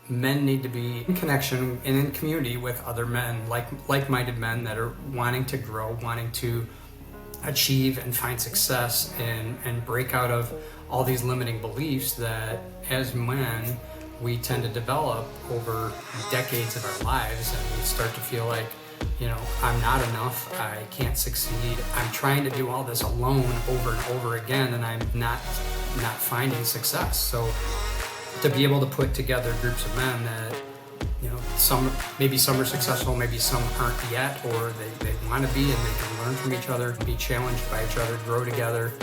men need to be in connection and in community with other men, like-minded men that are wanting to grow, wanting to achieve and find success and break out of all these limiting beliefs that as men we tend to develop over decades of our lives, and we start to feel like, I'm not enough, I can't succeed, I'm trying to do all this alone over and over again, and I'm not finding success. So to be able to put together groups of men that, some are successful, maybe some aren't yet, or they want to be, and they can learn from each other, be challenged by each other, grow together.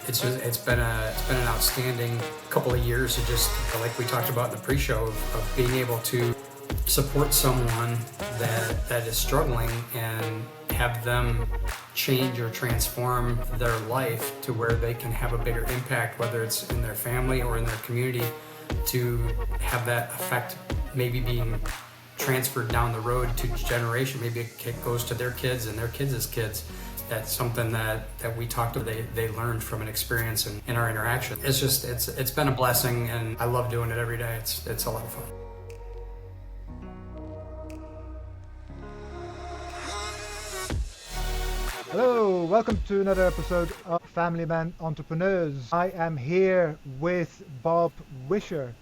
It's been an outstanding couple of years of just, like we talked about in the pre-show, of being able to support someone that is struggling and have them change or transform their life to where they can have a bigger impact, whether it's in their family or in their community, to have that effect maybe being transferred down the road to generation. Maybe it goes to their kids and their kids' kids. That's something that we talked about, they learned from an experience in our interaction. It's been a blessing, and I love doing it every day. It's a lot of fun. Hello, welcome to another episode of Family Man Entrepreneurs. I am here with Bob Wischer.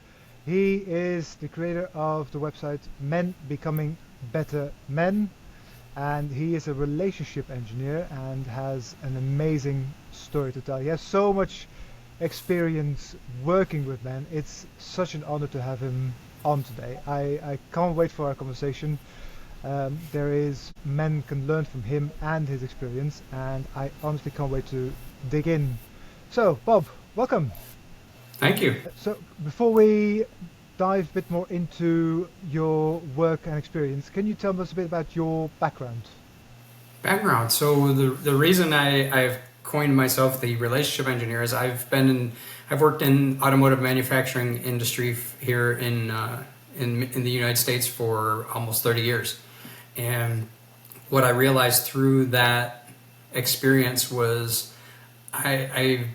He is the creator of the website Men Becoming Better Men, and he is a relationship engineer and has an amazing story to tell. He has so much experience working with men. It's such an honor to have him on today. I can't wait for our conversation. Men can learn from him and his experience, and I honestly can't wait to dig in. So, Bob, welcome. Thank you. So, before we dive a bit more into your work and experience, can you tell us a bit about your background? So the reason I've coined myself the relationship engineer is I've worked in automotive manufacturing industry here in the United States for almost 30 years. And what I realized through that experience was I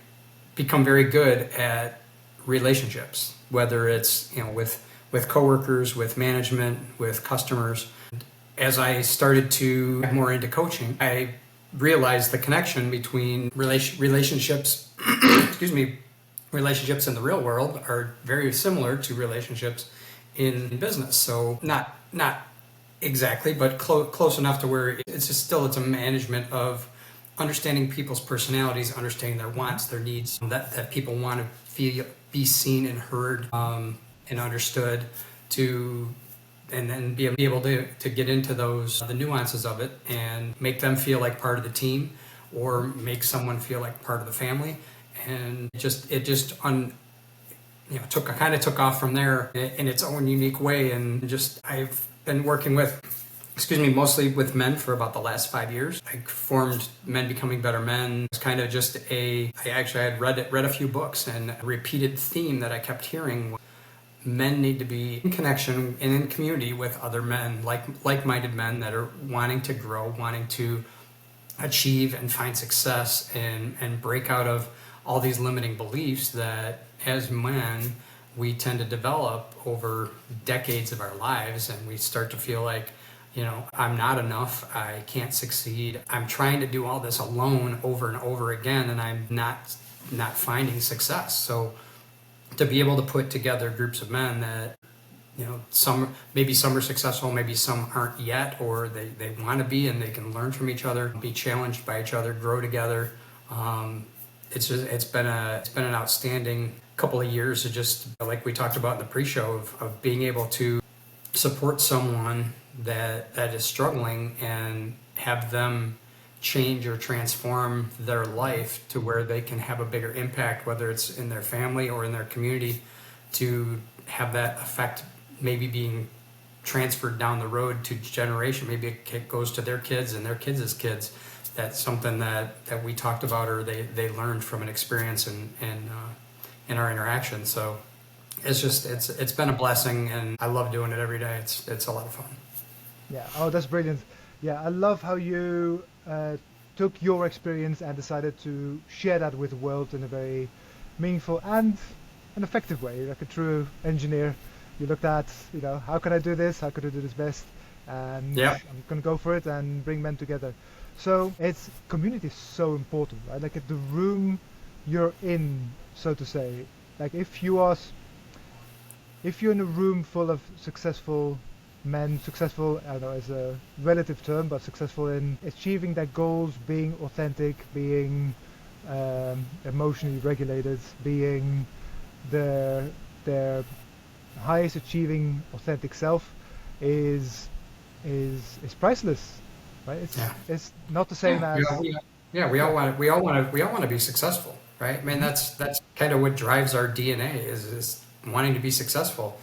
become very good at relationships, whether it's with coworkers, with management, with customers. As I started to get more into coaching, I realized the connection between relationships relationships in the real world are very similar to relationships in business. So not exactly, but close enough to where it's a management of understanding people's personalities, understanding their wants, their needs, that people want to be seen and heard and understood, and then be able to get into the nuances of it and make them feel like part of the team, or make someone feel like part of the family. And it took off from there in its own unique way. And I've been working mostly with men for about the last 5 years. I formed Men Becoming Better Men. It's kind of I had read a few books, and a repeated theme that I kept hearing: men need to be in connection and in community with other men, like-minded men that are wanting to grow, wanting to achieve and find success and break out of all these limiting beliefs that as men we tend to develop over decades of our lives, and we start to feel like, I'm not enough, I can't succeed, I'm trying to do all this alone over and over again, and I'm not finding success. So to be able to put together groups of men that, some are successful, maybe some aren't yet, or they want to be, and they can learn from each other, be challenged by each other, grow together. It's been an outstanding couple of years of just, like we talked about in the pre-show, of being able to support someone that is struggling and have them change or transform their life to where they can have a bigger impact, whether it's in their family or in their community, to have that effect maybe being transferred down the road to generation. Maybe it goes to their kids and their kids' kids. That's something that we talked about, or they learned from an experience in our interaction. So it's been a blessing, and I love doing it every day. It's a lot of fun. Yeah. Oh, that's brilliant. Yeah, I love how you took your experience and decided to share that with the world in a very meaningful and an effective way, like a true engineer. You looked at, how can I do this? How could I do this best? And Yeah. I'm going to go for it and bring men together. So community is so important, right? Like the room you're in, so to say. Like if you're in a room full of successful men, successful, I don't know, is a relative term, but successful in achieving their goals, being authentic, being emotionally regulated, being their highest achieving authentic self is priceless, right? It's not the same as We all want to be successful, right? I mean, that's kind of what drives our DNA is wanting to be successful.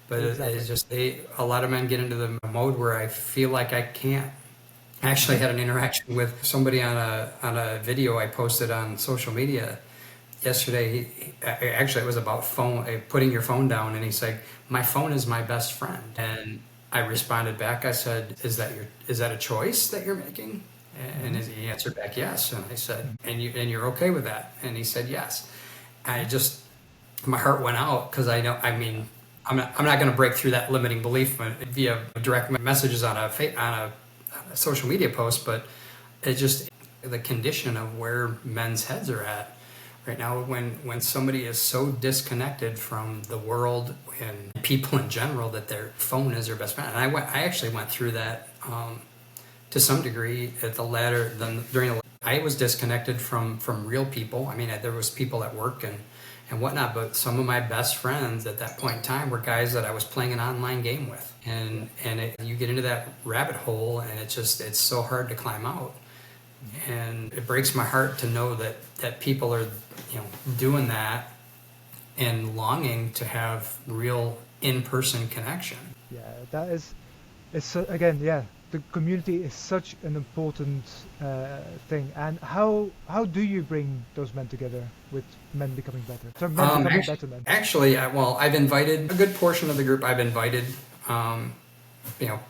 But Exactly. it's just a lot of men get into the mode where I feel like I can't. I actually had an interaction with somebody on a video I posted on social media yesterday. Actually, it was about putting your phone down, and he's like, "My phone is my best friend." And I responded back. I said, "Is that a choice that you're making?" And he answered back, "Yes." And I said, "And you're okay with that?" And he said, "Yes." My heart went out because I know. I mean, I'm not going to break through that limiting belief via direct messages on a social media post, but it's just the condition of where men's heads are at right now. When somebody is so disconnected from the world and people in general that their phone is their best friend, and I actually went through that to some degree at the latter. I was disconnected from real people. I mean, there was people at work and whatnot, but some of my best friends at that point in time were guys that I was playing an online game with, and you get into that rabbit hole, and it's so hard to climb out, and it breaks my heart to know that people are doing that and longing to have real in-person connection. Yeah, again, the community is such an important thing. And how do you bring those men together with men becoming better? So men becoming better men. Actually, I've invited a good portion of the group. I've invited,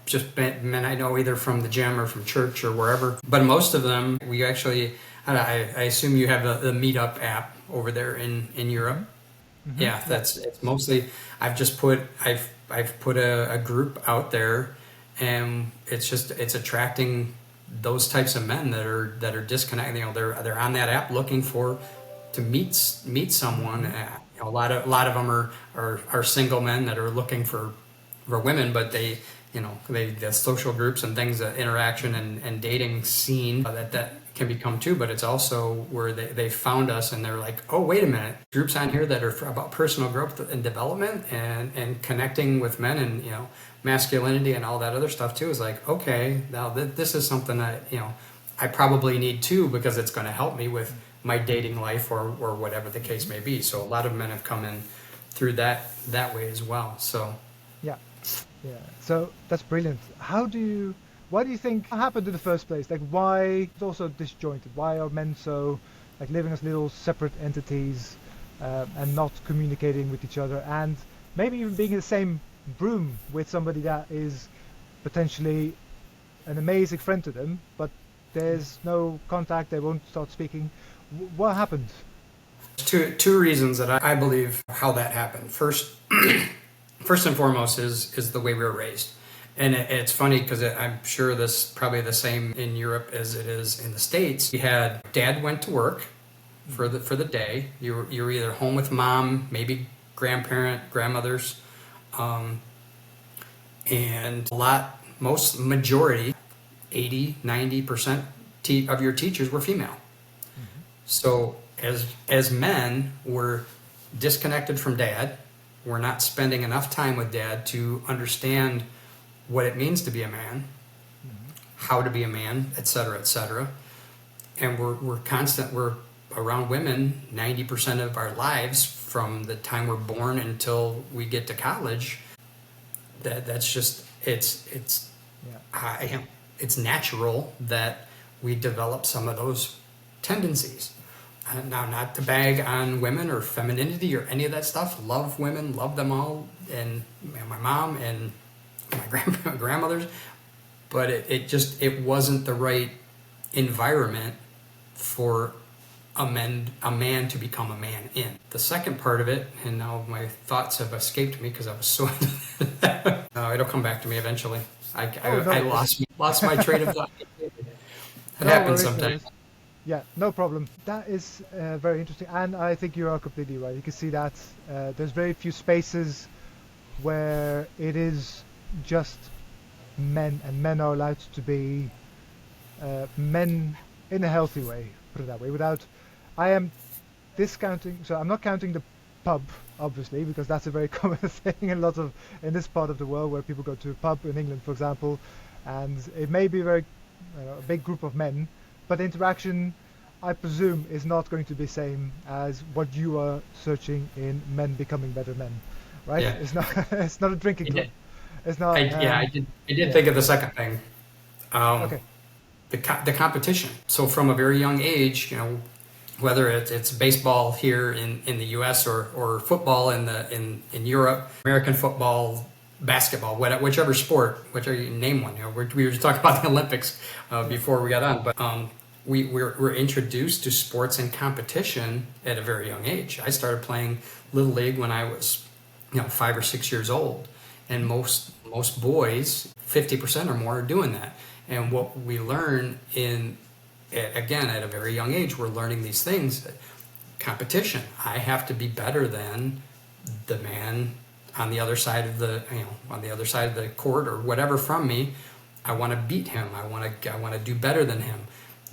just men I know either from the gym or from church or wherever. But most of them, we actually, I assume you have the Meetup app over there in Europe. Mm-hmm. Yeah, it's mostly. I've put a group out there. And it's attracting those types of men that are disconnected. They're on that app looking to meet someone. A lot of them are single men that are looking for women, but the social groups and things, interaction and dating scene that can become too. But it's also where they found us and they're like, oh, wait a minute, groups on here that are about personal growth and development and connecting with men and masculinity and all that other stuff too, is like, okay, now this is something that I probably need too, because it's going to help me with my dating life or whatever the case may be. So a lot of men have come in through that way as well. So yeah, so that's brilliant. Why do you think what happened in the first place? Like, why it's also disjointed? Why are men so like living as little separate entities and not communicating with each other, and maybe even being in the same room with somebody that is potentially an amazing friend to them, but there's no contact, they won't start speaking? What happened? Two reasons that I believe how that happened. First and foremost is the way we were raised. And it's funny because I'm sure this is probably the same in Europe as it is in the States. We had dad went to work for the day. You were either home with mom, maybe grandmothers, and majority, 80-90% of your teachers were female. Mm-hmm. So as men, we're disconnected from dad. We're not spending enough time with dad to understand what it means to be a man, how to be a man, et cetera, and we're around women 90% of our lives from the time we're born until we get to college. That's just it's natural that we develop some of those tendencies. Now, not to bag on women or femininity or any of that stuff. Love women, love them all, and my mom and my grandmothers, but it wasn't the right environment for a man to become a man in. The second part of it, and now my thoughts have escaped me because I was so into No, it'll come back to me eventually. Oh, no I worries. lost my train of thought. It No happens worries, no sometimes. worries. Yeah, no problem. That is very interesting, and I think you are completely right. You can see that there's very few spaces where it is just men, and men are allowed to be men in a healthy way, put it that way. Without, I am discounting. So I'm not counting the pub, obviously, because that's a very common thing in this part of the world where people go to a pub in England, for example, and it may be a big group of men, but the interaction, I presume, is not going to be the same as what you are searching in men becoming better men, right? Yeah. It's not it's not a drinking I club. did. It's not. I did Yeah. think of the second thing. Um, Okay. the competition. So from a very young age, whether it's baseball here in the U.S. or football in Europe, American football, basketball, whichever sport, whichever you name one. We were just talking about the Olympics Yeah. before we got on, but we're introduced to sports and competition at a very young age. I started playing little league when I was 5 or 6 years old, and most boys, 50% or more, are doing that. And what we learn again, at a very young age, we're learning these things. Competition. I have to be better than the man on the other side of the court or whatever from me. I want to beat him. I want to do better than him.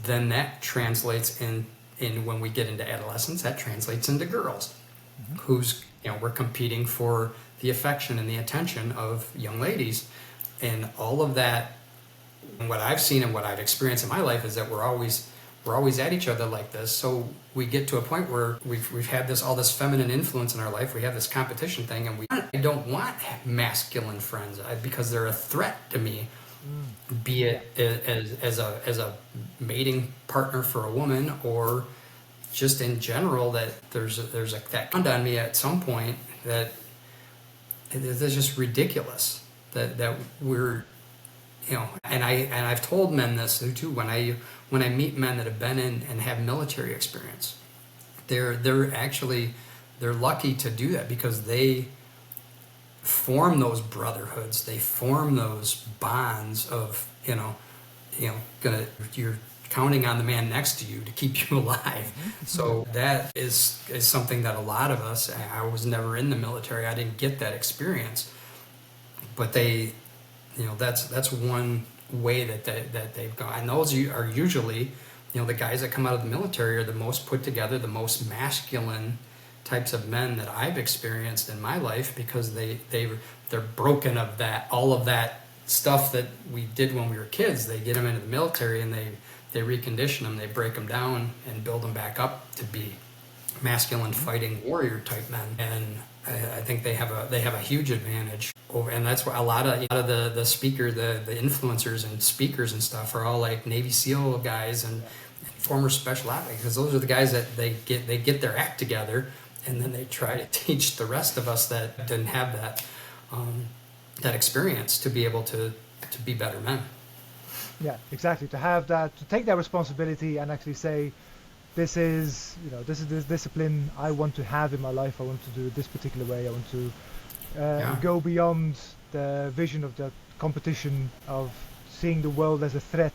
Then that translates in when we get into adolescence. That translates into girls, Hmm. who's we're competing for the affection and the attention of young ladies, and all of that. What I've seen and what I've experienced in my life is that we're always at each other like this. So we get to a point where we've had all this feminine influence in our life. We have this competition thing, and I don't want masculine friends because they're a threat to me. Be Yeah. it as a mating partner for a woman, or just in general, that there's that dawned on me at some point that it's just ridiculous that we're and I've told men this too when I meet men that have been in and have military experience. They're lucky to do that because they form those brotherhoods. They form those bonds of you're counting on the man next to you to keep you alive. So that is something that a lot of us. I was never in the military. I didn't get that experience, but that's one way that they've gone. And those are usually, the guys that come out of the military are the most put together, the most masculine types of men that I've experienced in my life, because they're broken of all of that stuff that we did when we were kids. They get them into the military and they recondition them, they break them down and build them back up to be masculine fighting warrior type men. And I think they have a huge advantage over, and that's why a lot of the influencers and speakers and stuff are all like Navy SEAL guys and former special ops, because those are the guys that they get their act together, and then they try to teach the rest of us that didn't have that experience to be able to be better men. Yeah, exactly. To have that, to take that responsibility and actually say, this is this discipline I want to have in my life. I want to do it this particular way. I want to Yeah. go beyond the vision of the competition, of seeing the world as a threat,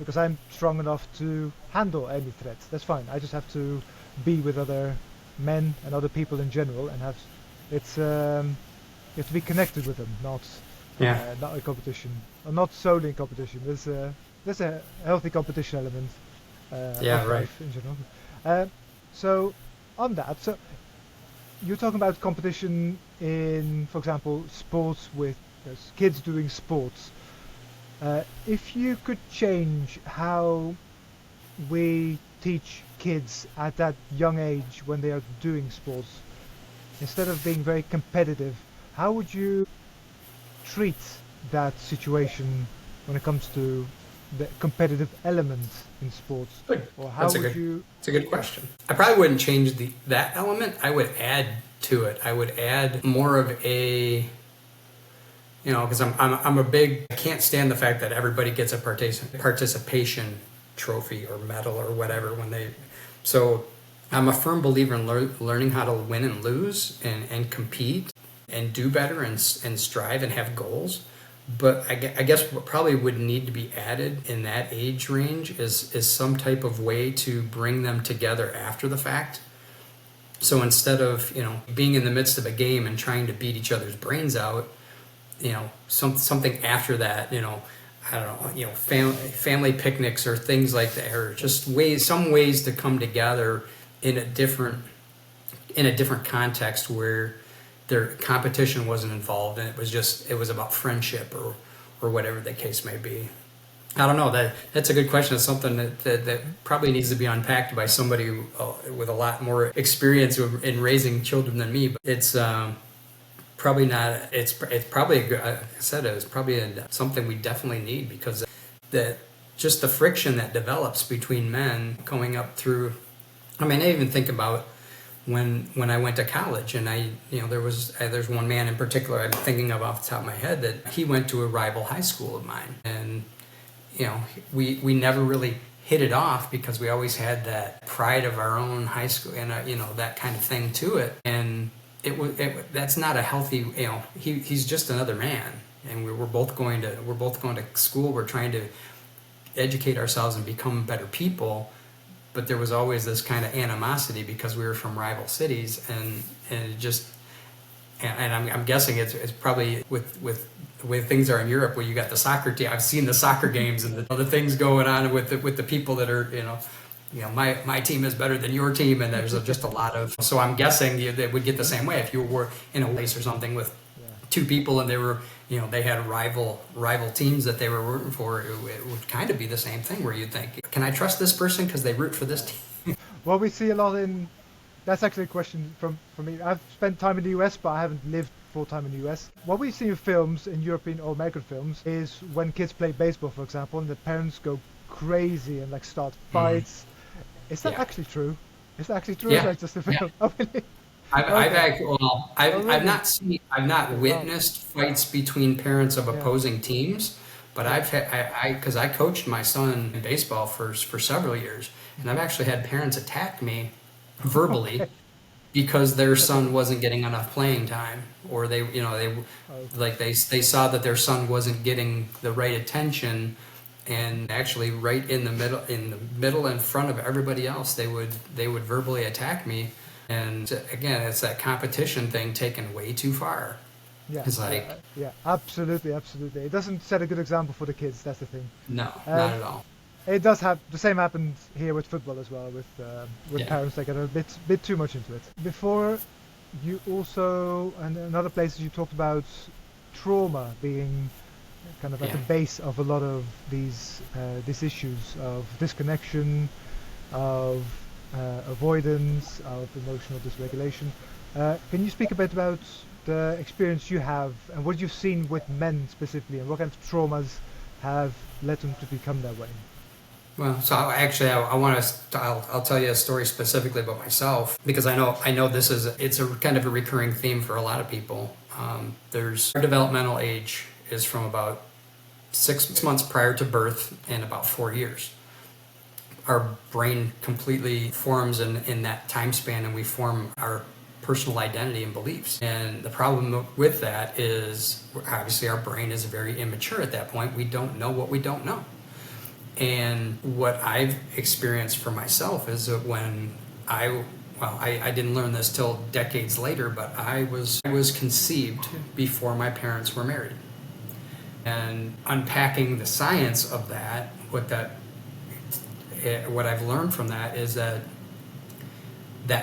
because I'm strong enough to handle any threat. That's fine. I just have to be with other men and other people in general, and you have to be connected with them, Yeah. not a competition, or not solely in competition. There's a healthy competition element Yeah, of right. life in general. So on that, so you're talking about competition in, for example, sports with kids doing sports. If you could change how we teach kids at that young age when they are doing sports, instead of being very competitive, how would you treat that situation when it comes to the competitive element in sports? Good. Or how That's a would good. you? It's a good Yeah. question. I probably wouldn't change that element. I would add to it. I would add more of a, because I'm a big. I can't stand the fact that everybody gets a participation trophy or medal or whatever when they. So I'm a firm believer in learning how to win and lose and compete and do better and strive and have goals. But I guess what probably would need to be added in that age range is some type of way to bring them together after the fact. So instead of, being in the midst of a game and trying to beat each other's brains out, something after that, I don't know, family picnics or things like that, or just some ways to come together in a different context where their competition wasn't involved, and it was about friendship or whatever the case may be. I don't know. That's a good question. It's something that probably needs to be unpacked by somebody with a lot more experience in raising children than me. But it's probably not. It's probably, like I said, it's probably something we definitely need, because just the friction that develops between men going up through. I mean, I even think about when I went to college, and there's one man in particular I'm thinking of off the top of my head, that he went to a rival high school of mine, and we never really hit it off because we always had that pride of our own high school and that kind of thing to it, and that's not a healthy. He's just another man, and we're both going to school. We're trying to educate ourselves and become better people. But there was always this kind of animosity because we were from rival cities, and it just, and I'm guessing it's probably with the way things are in Europe, where you got the soccer team. I've seen the soccer games and the things going on with the people that are my team is better than your team, and there's just a lot of. So I'm guessing they would get the same way if you were in a place or something with two people and they were. They had rival teams that they were rooting for. It would kind of be the same thing, where you'd think, can I trust this person because they root for this team? Well, we see a lot that's actually a question from me. I've spent time in the US, but I haven't lived full time in the US. What we see in films, in European or American films, is when kids play baseball, for example, and the parents go crazy and start fights. Is that actually true? Is that actually true? Yeah. Or is that just a film? Yeah. Oh, really? I've not witnessed fights between parents of opposing teams, but because I coached my son in baseball for several years, and I've actually had parents attack me verbally because their son wasn't getting enough playing time, or they saw that their son wasn't getting the right attention, and actually right in the middle in front of everybody else, they would verbally attack me. And again, it's that competition thing taken way too far. Yeah, it's like absolutely. It doesn't set a good example for the kids. That's the thing. No, not at all. It does have the same happens here with football as well. With parents that get a bit too much into it. Before, you also and other places you talked about trauma being kind of at the base of a lot of these issues of disconnection, of avoidance, of emotional dysregulation. Can you speak a bit about the experience you have and what you've seen with men specifically, and what kind of traumas have led them to become that way? Well, so I'll tell you a story specifically about myself, because I know it's a kind of a recurring theme for a lot of people. Our developmental age is from about 6 months prior to birth and about 4 years. Our brain completely forms in that time span, and we form our personal identity and beliefs. And the problem with that is, obviously, our brain is very immature at that point. We don't know what we don't know. And what I've experienced for myself is that when I didn't learn this till decades later, but I was conceived before my parents were married. And unpacking the science of that, what I've learned from that is that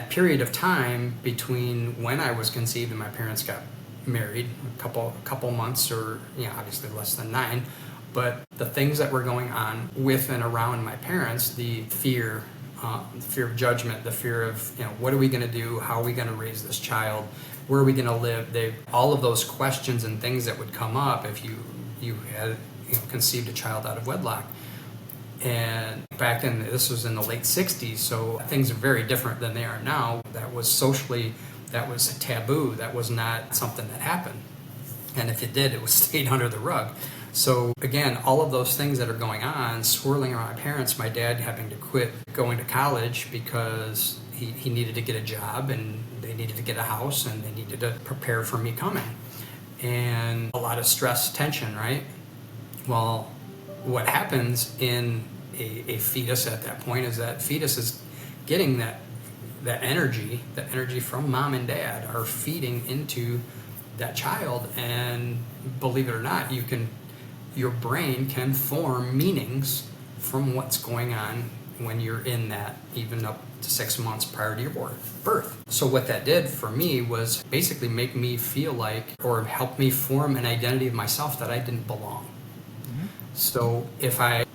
period of time between when I was conceived and my parents got married, a couple months, or obviously less than 9, but the things that were going on with and around my parents, the fear of judgment, the fear of what are we going to do, how are we going to raise this child, where are we going to live, all of those questions and things that would come up if you had conceived a child out of wedlock. And back then, this was in the late 60s, so things are very different than they are now. That was a taboo. That was not something that happened. And if it did, it was stayed under the rug. So again, all of those things that are going on, swirling around my parents, my dad having to quit going to college because he needed to get a job, and they needed to get a house, and they needed to prepare for me coming. And a lot of stress, tension, right? Well, what happens in a fetus at that point is that fetus is getting that energy from mom and dad are feeding into that child. And believe it or not, your brain can form meanings from what's going on when you're in that, even up to 6 months prior to your birth. So what that did for me was basically make me feel like, or help me form an identity of myself that I didn't belong. Mm-hmm. So if I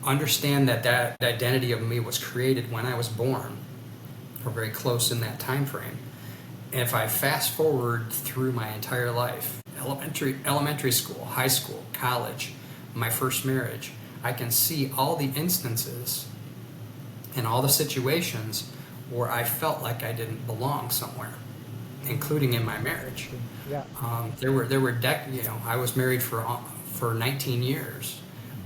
understand that identity of me was created when I was born, or very close in that time frame, and if I fast forward through my entire life, elementary school, high school, college, my first marriage, I can see all the instances and all the situations where I felt like I didn't belong somewhere, including in my marriage. Yeah. There were I was married for 19 years,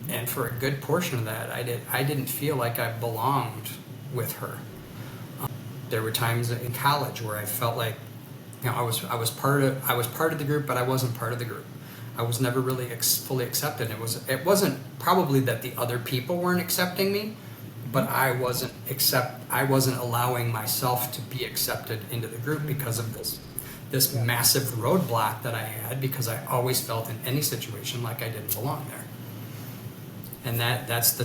and for a good portion of that, I didn't feel like I belonged with her. There were times in college where I felt like, I was part of the group, but I wasn't part of the group. I was never really fully accepted. It wasn't probably that the other people weren't accepting me, but I wasn't allowing myself to be accepted into the group because of this massive roadblock that I had, because I always felt in any situation like I didn't belong there. And that's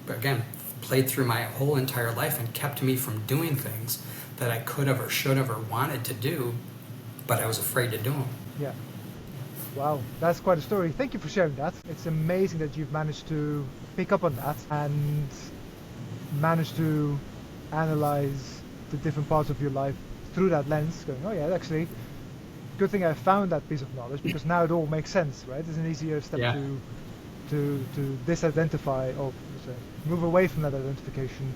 again, played through my whole entire life and kept me from doing things that I could have or should have or wanted to do, but I was afraid to do them. Yeah. Wow, that's quite a story. Thank you for sharing that. It's amazing that you've managed to pick up on that and managed to analyze the different parts of your life through that lens, going, oh yeah, actually, good thing I found that piece of knowledge, because now it all makes sense, right? It's an easier step to disidentify, or move away from that identification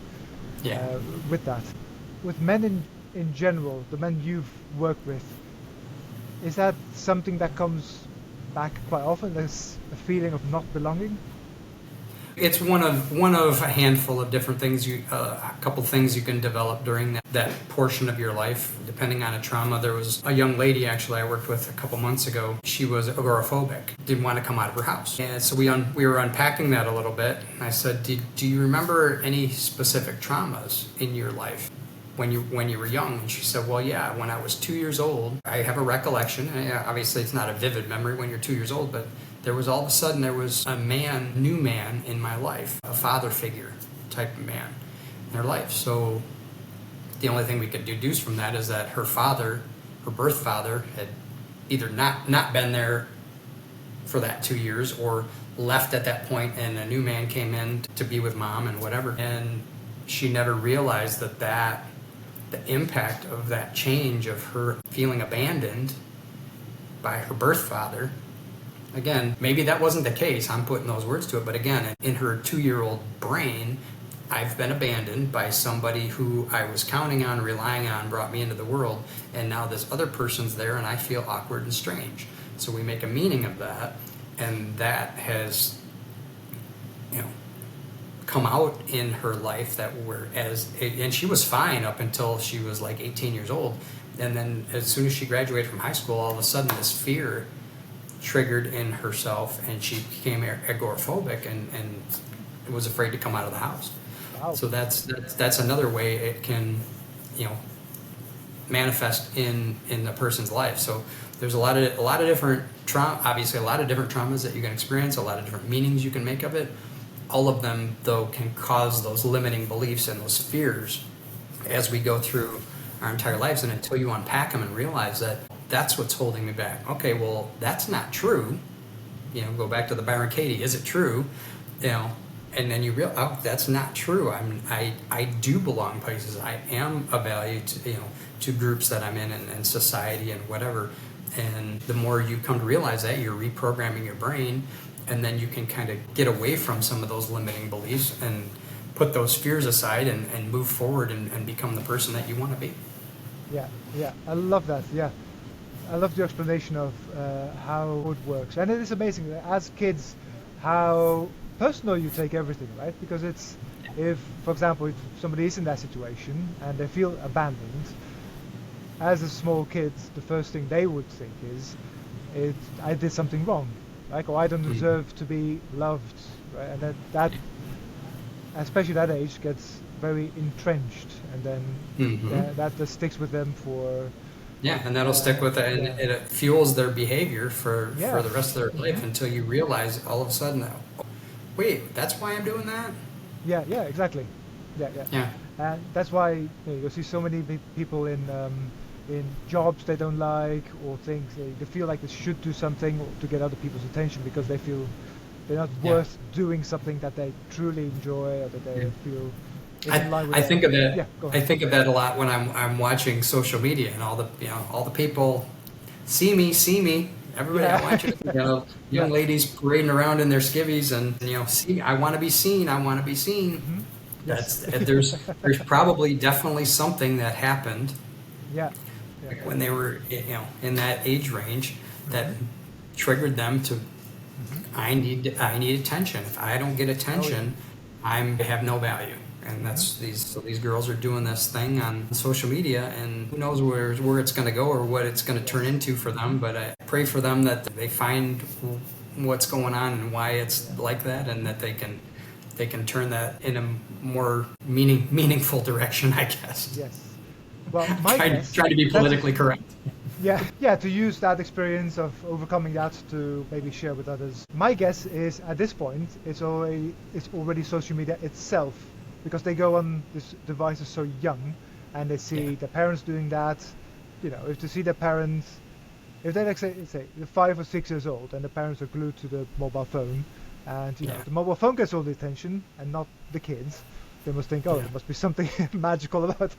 with that. With men in general, the men you've worked with, is that something that comes back quite often? There's a feeling of not belonging? It's one of a handful of different things, a couple things you can develop during that portion of your life, depending on a trauma. There was a young lady, actually, I worked with a couple months ago. She was agoraphobic, didn't want to come out of her house. And so we were unpacking that a little bit. And I said, do you remember any specific traumas in your life when you were young? And she said, well, yeah, when I was 2 years old, I have a recollection. And obviously, it's not a vivid memory when you're 2 years old, but there was all of a sudden, there was a new man in my life, a father figure type of man in her life. So the only thing we could deduce from that is that her birth father, had either not been there for that 2 years, or left at that point, and a new man came in to be with mom and whatever. And she never realized that the impact of that change, of her feeling abandoned by her birth father. Again, maybe that wasn't the case, I'm putting those words to it, but again, in her 2-year-old brain, I've been abandoned by somebody who I was counting on, relying on, brought me into the world, and now this other person's there and I feel awkward and strange. So we make a meaning of that, and that has, come out in her life and she was fine up until she was like 18 years old. And then as soon as she graduated from high school, all of a sudden this fear triggered in herself, and she became agoraphobic and was afraid to come out of the house. Wow. So that's another way it can, manifest in a person's life. So there's a lot of different obviously a lot of different traumas that you can experience, a lot of different meanings you can make of it. All of them, though, can cause those limiting beliefs and those fears as we go through our entire lives, and until you unpack them and realize that that's what's holding me back. Okay, well, that's not true. Go back to the Byron Katie. Is it true? And then you realize, oh, that's not true. I do belong places. I am of value to groups that I'm in and society and whatever. And the more you come to realize that, you're reprogramming your brain, and then you can kind of get away from some of those limiting beliefs and put those fears aside and move forward and become the person that you want to be. Yeah, I love that. Yeah, I love the explanation of how it works. And it is amazing, as kids, how personal you take everything, right? Because it's if, for example, if somebody is in that situation and they feel abandoned, as a small kid, the first thing they would think is, I did something wrong, right? Or I don't deserve to be loved, right? And that especially that age, gets very entrenched, and then that just sticks with them for. Yeah, and that'll stick with it, and yeah. it fuels their behavior for Yeah. the rest of their life until you realize all of a sudden, oh, wait, that's why I'm doing that? Yeah, exactly. Yeah. Yeah. And that's why you'll see so many people in jobs they don't like, or things they feel like they should do something to get other people's attention because they feel they're not worth doing something that they truly enjoy or that they feel is in line with I think of that. Yeah, go I ahead. think of that a lot when I'm watching social media and all the people see me. Everybody, I want you to, young ladies parading around in their skivvies and see, I want to be seen. I want to be seen. Yes. There's probably definitely something that happened Yeah. when they were in that age range that triggered them to I need attention. If I don't get attention, I have no value. And that's these girls are doing this thing on social media, and who knows where it's going to go or what it's going to turn into for them. But I pray for them that they find what's going on and why it's like that, and that they can turn that in a more meaningful direction, I guess. Yes. Well, my guess, try to be politically correct. Yeah, to use that experience of overcoming that to maybe share with others. My guess is at this point it's already social media itself, because they go on these devices so young, and they see the parents doing that. If they see their parents, if they're like say they're 5 or 6 years old and the parents are glued to the mobile phone, and the mobile phone gets all the attention and not the kids, they must think, there must be something magical about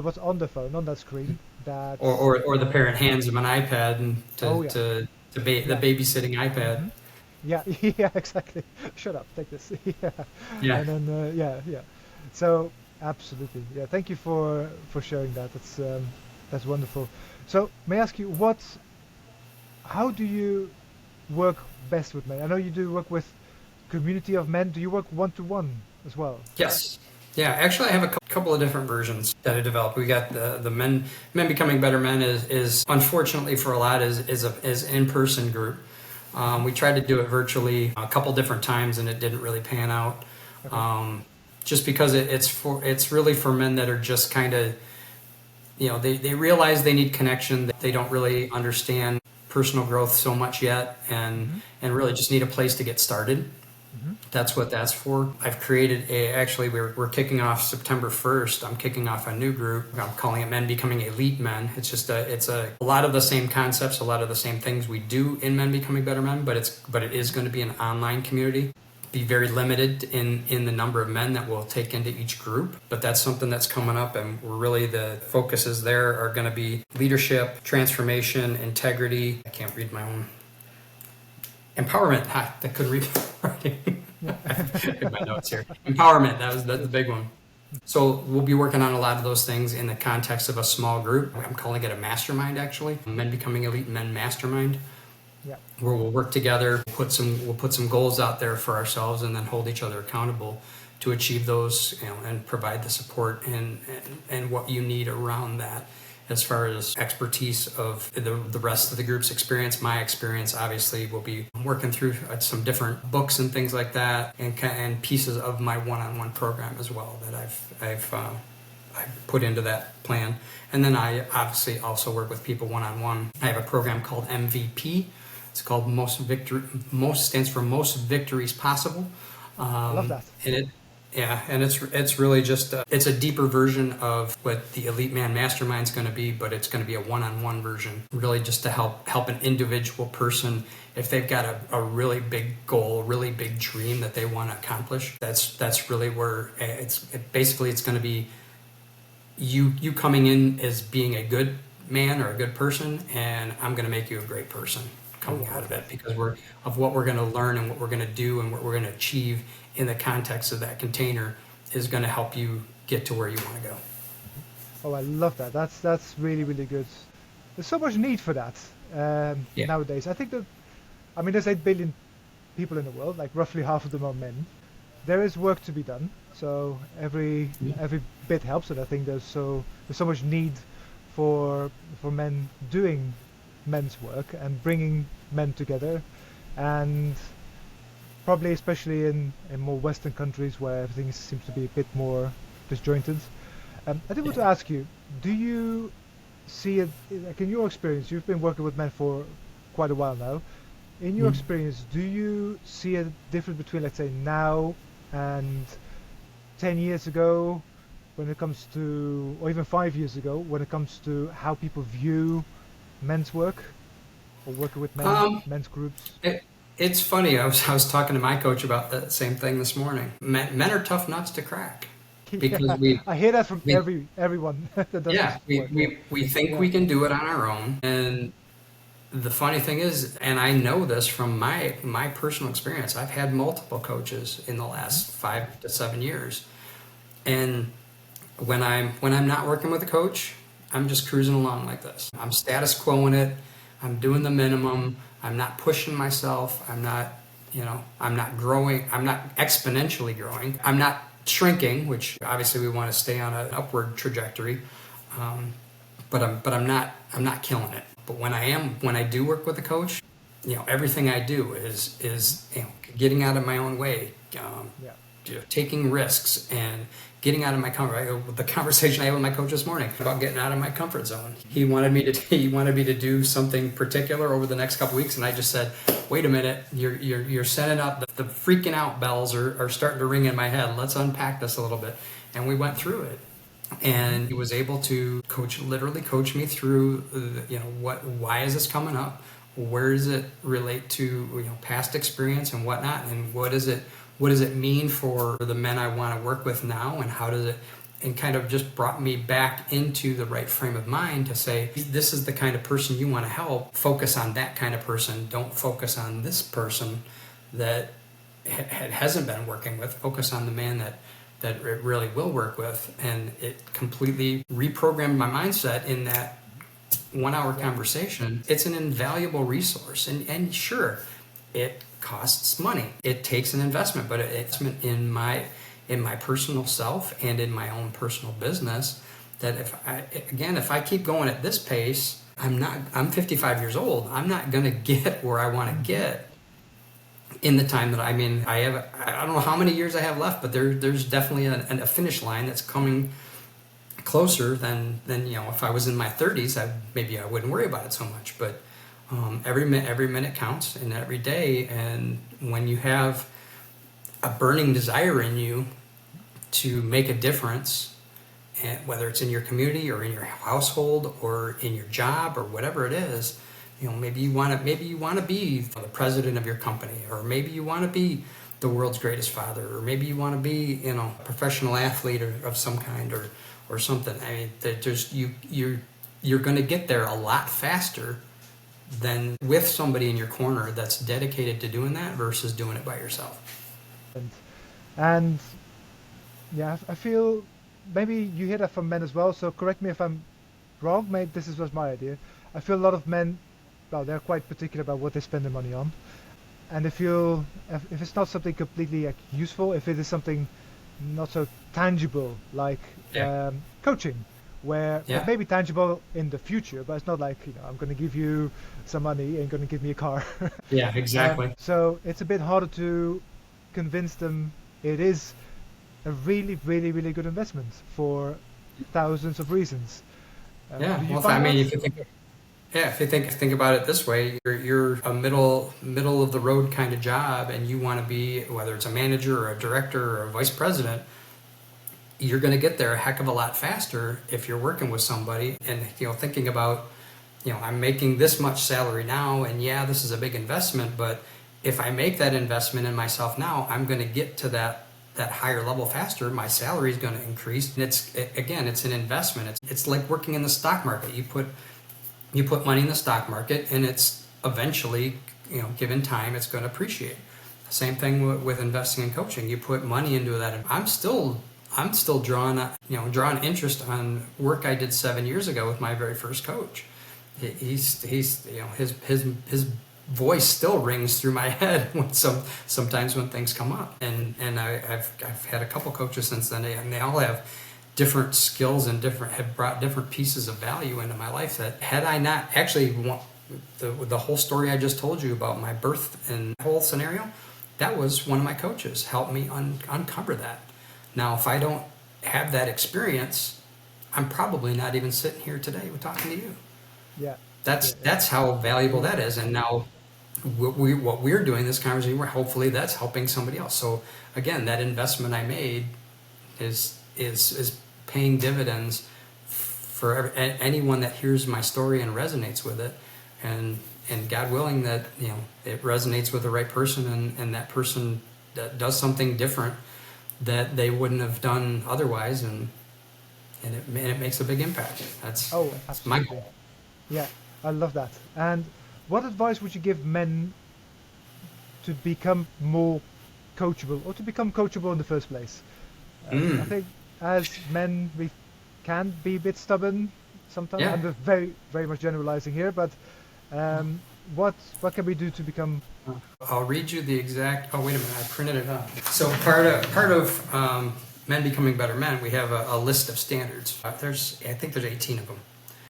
what's on the phone, on that screen. That or the parent hands them an iPad and the babysitting iPad. Mm-hmm. Yeah, exactly. Shut up, take this. Yeah. And then So absolutely, thank you for sharing that. That's wonderful. So may I ask you, how do you work best with men? I know you do work with community of men. Do you work one-to-one as well? Yes. Yeah, actually, I have a couple of different versions that I developed. We got the men becoming better men is unfortunately for a lot is an in-person group. We tried to do it virtually a couple different times and it didn't really pan out. Okay. Just because it's really for men that are just kind of they realize they need connection. They don't really understand personal growth so much yet, and really just need a place to get started. That's what that's for. I've created we're kicking off September 1st. I'm kicking off a new group. I'm calling it Men Becoming Elite Men. It's just it's a lot of the same concepts, a lot of the same things we do in Men Becoming Better Men, but it is going to be an online community. Be very limited in the number of men that we'll take into each group, but that's something that's coming up, and we're really the focuses there are going to be leadership, transformation, integrity. I can't read my own. Empowerment. I couldn't read writing. I have my notes here. Empowerment. That's the big one. So we'll be working on a lot of those things in the context of a small group. I'm calling it a mastermind, actually. Men Becoming Elite Men Mastermind. Yeah. Where we'll work together. We'll put some goals out there for ourselves, and then hold each other accountable to achieve those, and provide the support and what you need around that. As far as expertise of the rest of the group's experience, my experience obviously will be working through some different books and things like that, and pieces of my one-on-one program as well that I've put into that plan. And then I obviously also work with people one-on-one. I have a program called MVP. It's called Most stands for Most Victories Possible. I love that. And it's really just it's a deeper version of what the Elite Man Mastermind is going to be, but it's going to be a one-on-one version, really just to help an individual person if they've got a really big goal, really big dream that they want to accomplish. That's really where it's going to be you coming in as being a good man or a good person, and I'm going to make you a great person coming out of it, because of what we're going to learn and what we're going to do and what we're going to achieve in the context of that container is going to help you get to where you want to go. Oh, I love that. That's really, really good. There's so much need for that nowadays. I think there's 8 billion people in the world, like roughly half of them are men. There is work to be done. So every Yeah. every bit helps, and I think there's so much need for men doing men's work and bringing men together, and probably especially in more Western countries where everything seems to be a bit more disjointed. I did want to Yeah. ask you, do you see it, like in your experience, you've been working with men for quite a while now. In your Mm. experience, do you see a difference between, let's say, now and 10 years ago when it comes to, or even 5 years ago, when it comes to how people view men's work or working with men, Um, men's groups? it, it's funny. I was talking to my coach about that same thing this morning. Men are tough nuts to crack because Yeah, I hear that from we everyone that does yeah this work. Yeah, we think yeah, we can do it on our own. And the funny thing is, and I know this from my personal experience. I've had multiple coaches in the mhm, last 5 to 7 years, and when I'm not working with a coach, I'm just cruising along like this. I'm status quoing it. I'm doing the minimum. I'm not pushing myself. I'm not growing. I'm not exponentially growing. I'm not shrinking, which obviously we want to stay on an upward trajectory. Um, but I'm not killing it. But when I do work with a coach, everything I do is getting out of my own way, yeah, taking risks and getting out of my comfort. The conversation I had with my coach this morning about getting out of my comfort zone. He wanted me to do something particular over the next couple weeks, and I just said, "Wait a minute, you're setting up the freaking out bells are starting to ring in my head. Let's unpack this a little bit." And we went through it, mhm, and he was able to literally coach me through why is this coming up, where does it relate to past experience and whatnot, and what does it mean for the men I want to work with now, and how does it, and kind of just brought me back into the right frame of mind to say, this is the kind of person you want to help. Focus on that kind of person. Don't focus on this person that hasn't been working with. Focus on the man that it really will work with. And it completely reprogrammed my mindset in that 1 hour yeah, conversation. It's an invaluable resource. And sure, it costs money. It takes an investment, but it's in my personal self and in my own personal business, that if I keep going at this pace, I'm 55 years old. I'm not going to get where I want to mhm, get in the time that I don't know how many years I have left, but there's definitely a finish line that's coming closer than if I was in my 30s, maybe I wouldn't worry about it so much. But every minute counts, and every day. And when you have a burning desire in you to make a difference, and whether it's in your community or in your household or in your job or whatever it is, maybe you want to be the president of your company, or maybe you want to be the world's greatest father, or maybe you want to be a professional athlete of some kind, or something. I mean, there's you're going to get there a lot faster than with somebody in your corner that's dedicated to doing that versus doing it by yourself. and and yeah, I feel maybe you hear that from men as well. So correct me if I'm wrong. Maybe this was my idea. I feel a lot of men, well, they're quite particular about what they spend their money on, and they feel if it's not something completely like useful, if it is something not so tangible like Yeah. coaching, where it Yeah. may be tangible in the future, but it's not like I'm going to give you some money and going to give me a car. Yeah. Exactly. So it's a bit harder to convince them it is a really, really, really good investment for thousands of reasons. Yeah. Do you Well, find that? if you think about it this way, you're a middle of the road kind of job, and you want to be, whether it's a manager or a director or a vice president, you're going to get there a heck of a lot faster if you're working with somebody and thinking about, I'm making this much salary now, and yeah, this is a big investment, but if I make that investment in myself now, I'm going to get to that higher level faster. My salary is going to increase, and it's an investment. It's like working in the stock market. You put money in the stock market, and it's eventually, given time, it's going to appreciate. Same thing with investing in coaching. You put money into that. I'm still drawing interest on work I did 7 years ago with my very first coach. He's his voice still rings through my head when sometimes when things come up. And I've had a couple coaches since then, and they all have different skills and have brought different pieces of value into my life that had I not actually the whole story I just told you about my birth and whole scenario, that was one of my coaches helped me uncover that. Now, if I don't have that experience, I'm probably not even sitting here today talking to you. Yeah. That's how valuable that is. And now what we're doing this conversation, hopefully that's helping somebody else. So again, that investment I made is paying dividends for anyone that hears my story and resonates with it, and God willing that it resonates with the right person, and that person that does something different that they wouldn't have done otherwise, and it makes a big impact. That's my goal. Yeah, I love that. And what advice would you give men to become more coachable, or to become coachable in the first place? I think as men we can be a bit stubborn sometimes. Yeah. I'm very, very much generalizing here, but what can we do to become? I'll read you the exact. Oh, wait a minute! I printed it up. So part of Men Becoming Better Men, we have a list of standards. I think there's 18 of them,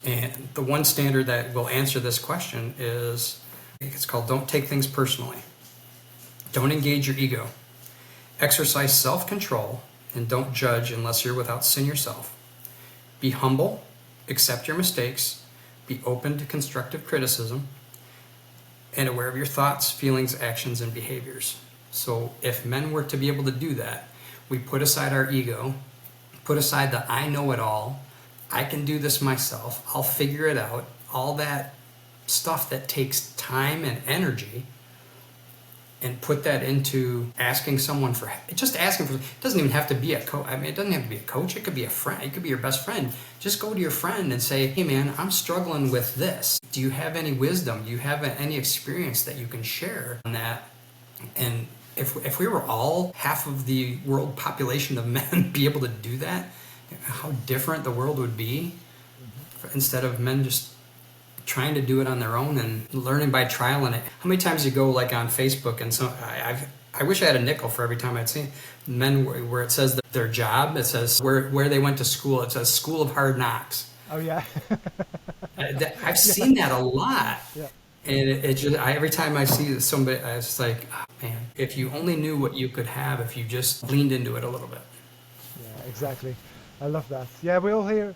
and the one standard that will answer this question is, it's called "Don't take things personally." Don't engage your ego. Exercise self-control, and don't judge unless you're without sin yourself. Be humble, accept your mistakes, be open to constructive criticism, and aware of your thoughts, feelings, actions, and behaviors. So if men were to be able to do that, we put aside our ego, put aside the I know it all, I can do this myself, I'll figure it out, all that stuff that takes time and energy, and put that into asking someone for, just asking for, it doesn't even have to be a coach. I mean, it doesn't have to be a coach. It could be a friend. It could be your best friend. Just go to your friend and say, hey man, I'm struggling with this. Do you have any wisdom? Do you have any experience that you can share on that? And if we were all half of the world population of men be able to do that, how different the world would be, instead of men just trying to do it on their own and learning by trial and it. How many times you go like on Facebook and so I wish I had a nickel for every time I'd seen men where it says their job, it says where they went to school, it says School of Hard Knocks. Oh yeah. I've seen that a lot. Yeah. And it just every time I see somebody, I was just like, oh, man, if you only knew what you could have if you just leaned into it a little bit. Yeah, exactly. I love that. Yeah, we all here,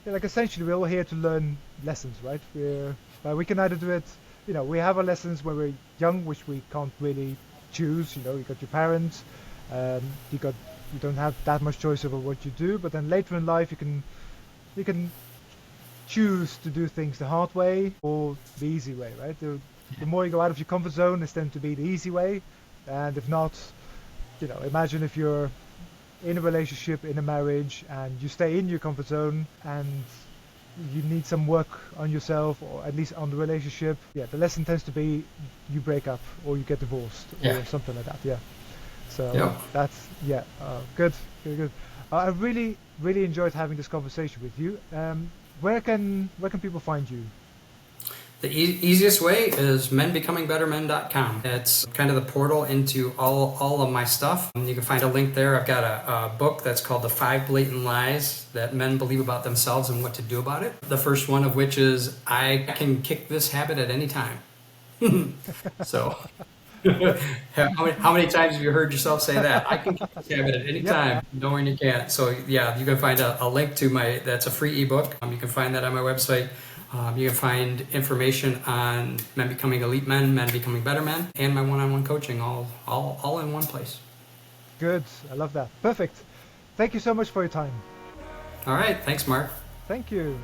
like essentially we're all here to learn lessons, right? We can either do it, we have our lessons when we're young, which we can't really choose. You got your parents, you don't have that much choice over what you do. But then later in life, you can choose to do things the hard way or the easy way, right? The more you go out of your comfort zone, it's tend to be the easy way, and if not, imagine if you're in a relationship, in a marriage, and you stay in your comfort zone and you need some work on yourself, or at least on the relationship. Yeah, the lesson tends to be you break up or you get divorced or something like that. Yeah. So that's good. I really enjoyed having this conversation with you. Where can people find you? The easiest way is menbecomingbettermen.com. It's kind of the portal into all of my stuff. You can find a link there. I've got a book that's called The 5 Blatant Lies That Men Believe About Themselves and What to Do About It. The first one of which is, I can kick this habit at any time. So, how many times have you heard yourself say that? I can kick this habit at any time, knowing you can't. So yeah, you can find a link to that's a free ebook. You can find that on my website. You can find information on Men Becoming Elite Men, Men Becoming Better Men, and my one-on-one coaching all in one place. Good. I love that. Perfect. Thank you so much for your time. All right. Thanks, Mark. Thank you.